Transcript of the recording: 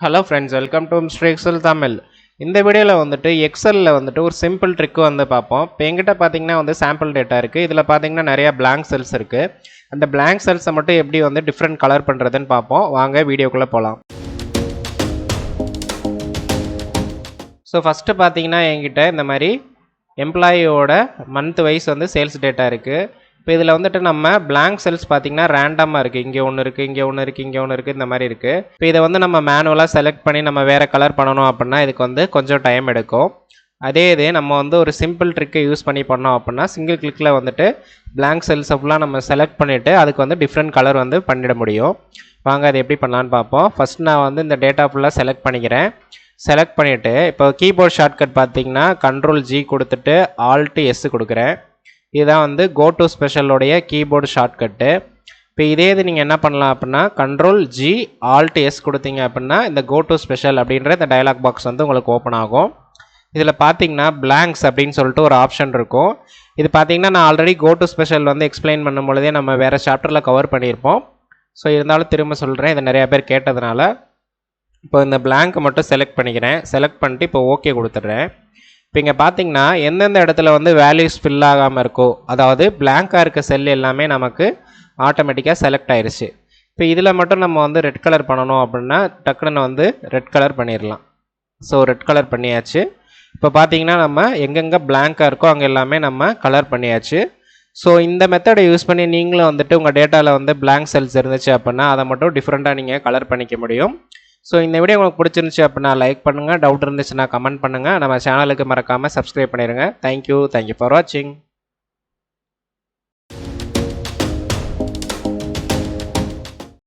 Hello friends, welcome to Mr. Excel Tamil. இந்த வீடியோல வந்துட்டு எக்ஸல்ல வந்துட்டு ஒரு சிம்பிள் ட்ரிக் வந்து பார்ப்போம். இப்போ என்கிட்ட பாத்தீங்கன்னா வந்து சாம்பிள் டேட்டா இருக்கு. இதுல பாத்தீங்கன்னா நிறைய blank cells இருக்கு. அந்த blank cells மட்டும் எப்படி வந்து டிஃபரண்ட் கலர் பண்றதுன்னு பார்ப்போம். வாங்க வீடியோக்குள்ள போலாம். ஸோ ஃபர்ஸ்ட் பாத்தீங்கன்னா என்கிட்ட இந்த மாதிரி எம்ப்ளாயியோட மந்த் வைஸ் வந்து சேல்ஸ் டேட்டா இருக்கு. இப்போ இதில் வந்துட்டு நம்ம blank cells பார்த்தீங்கன்னா ரேண்டமாக இருக்குது. இங்கே ஒன்று இருக்குது, இங்கே ஒன்று இருக்குது, இங்கே ஒன்று இருக்குது, இந்த மாதிரி இருக்குது. இப்போ இதை வந்து நம்ம மேனுவலாக செலக்ட் பண்ணி நம்ம வேறு கலர் பண்ணணும் அப்படின்னா இதுக்கு வந்து கொஞ்சம் டைம் எடுக்கும். அதே இது நம்ம வந்து ஒரு சிம்பிள் ட்ரிக்கை யூஸ் பண்ணி பண்ணோம் அப்படின்னா சிங்கிள் கிளிக்கில் வந்துட்டு blank cells ஃபுல்லாக நம்ம செலக்ட் பண்ணிவிட்டு அதுக்கு வந்து டிஃப்ரெண்ட் கலர் வந்து பண்ணிட முடியும். வாங்க அது எப்படி பண்ணலான்னு பார்ப்போம். ஃபஸ்ட் நான் வந்து இந்த டேட்டா ஃபுல்லாக செலக்ட் பண்ணிக்கிறேன். செலக்ட் பண்ணிவிட்டு இப்போ கீபோர்ட் ஷார்ட்கட் பார்த்தீங்கன்னா Ctrl+G கொடுத்துட்டு Alt+S கொடுக்குறேன். இதுதான் வந்து கோ டு ஸ்பெஷலோடைய கீபோர்டு ஷார்ட்கட்டு. இப்போ இதே இது நீங்கள் என்ன பண்ணலாம் அப்படின்னா Ctrl+G Alt+S கொடுத்தீங்க அப்படின்னா இந்த கோ டு ஸ்பெஷல் அப்படின்ற இந்த டயலாக் பாக்ஸ் வந்து உங்களுக்கு ஓப்பன் ஆகும். இதில் பார்த்தீங்கன்னா blanks அப்படின்னு சொல்லிட்டு ஒரு ஆப்ஷன் இருக்கும். இது பார்த்தீங்கன்னா நான் ஆல்ரெடி கோ டு ஸ்பெஷல் வந்து எக்ஸ்பிளைன் பண்ணும் பொழுதே நம்ம வேறு சாப்டரில் கவர் பண்ணியிருப்போம். ஸோ இருந்தாலும் திரும்ப சொல்கிறேன், இதை நிறையா பேர் கேட்டதுனால. இப்போ இந்த blank மட்டும் செலக்ட் பண்ணிக்கிறேன். செலக்ட் பண்ணிட்டு இப்போ ஓகே கொடுத்துட்றேன். இப்போ இங்கே பார்த்தீங்கன்னா எந்தெந்த இடத்துல வந்து வேல்யூஸ் ஃபில் ஆகாமல் இருக்கோ, அதாவது பிளாங்காக இருக்க செல் எல்லாமே நமக்கு ஆட்டோமேட்டிக்காக செலக்ட் ஆயிடுச்சு. இப்போ இதில் மட்டும் நம்ம வந்து ரெட் கலர் பண்ணணும் அப்படின்னா டக்குன்னு வந்து ரெட் கலர் பண்ணிடலாம். ஸோ ரெட் கலர் பண்ணியாச்சு. இப்போ பார்த்தீங்கன்னா நம்ம எங்கெங்கே பிளாங்காக இருக்கோ அங்கே எல்லாமே நம்ம கலர் பண்ணியாச்சு. ஸோ இந்த மெத்தடை யூஸ் பண்ணி நீங்களும் வந்துட்டு உங்கள் டேட்டாவில் வந்து blank cells இருந்துச்சு அப்படின்னா அதை மட்டும் டிஃப்ரெண்ட்டாக நீங்கள் கலர் பண்ணிக்க முடியும். ஸோ இந்த வீடியோ உங்களுக்கு பிடிச்சிருந்துச்சு அப்படின்னா லைக் பண்ணுங்கள், டவுட் இருந்துச்சுன்னா கமெண்ட் பண்ணுங்கள், நம்ம சேனலுக்கு மறக்காமல் சப்ஸ்கிரைப் பண்ணிடுங்க. தேங்க்யூ ஃபார் வாட்சிங்.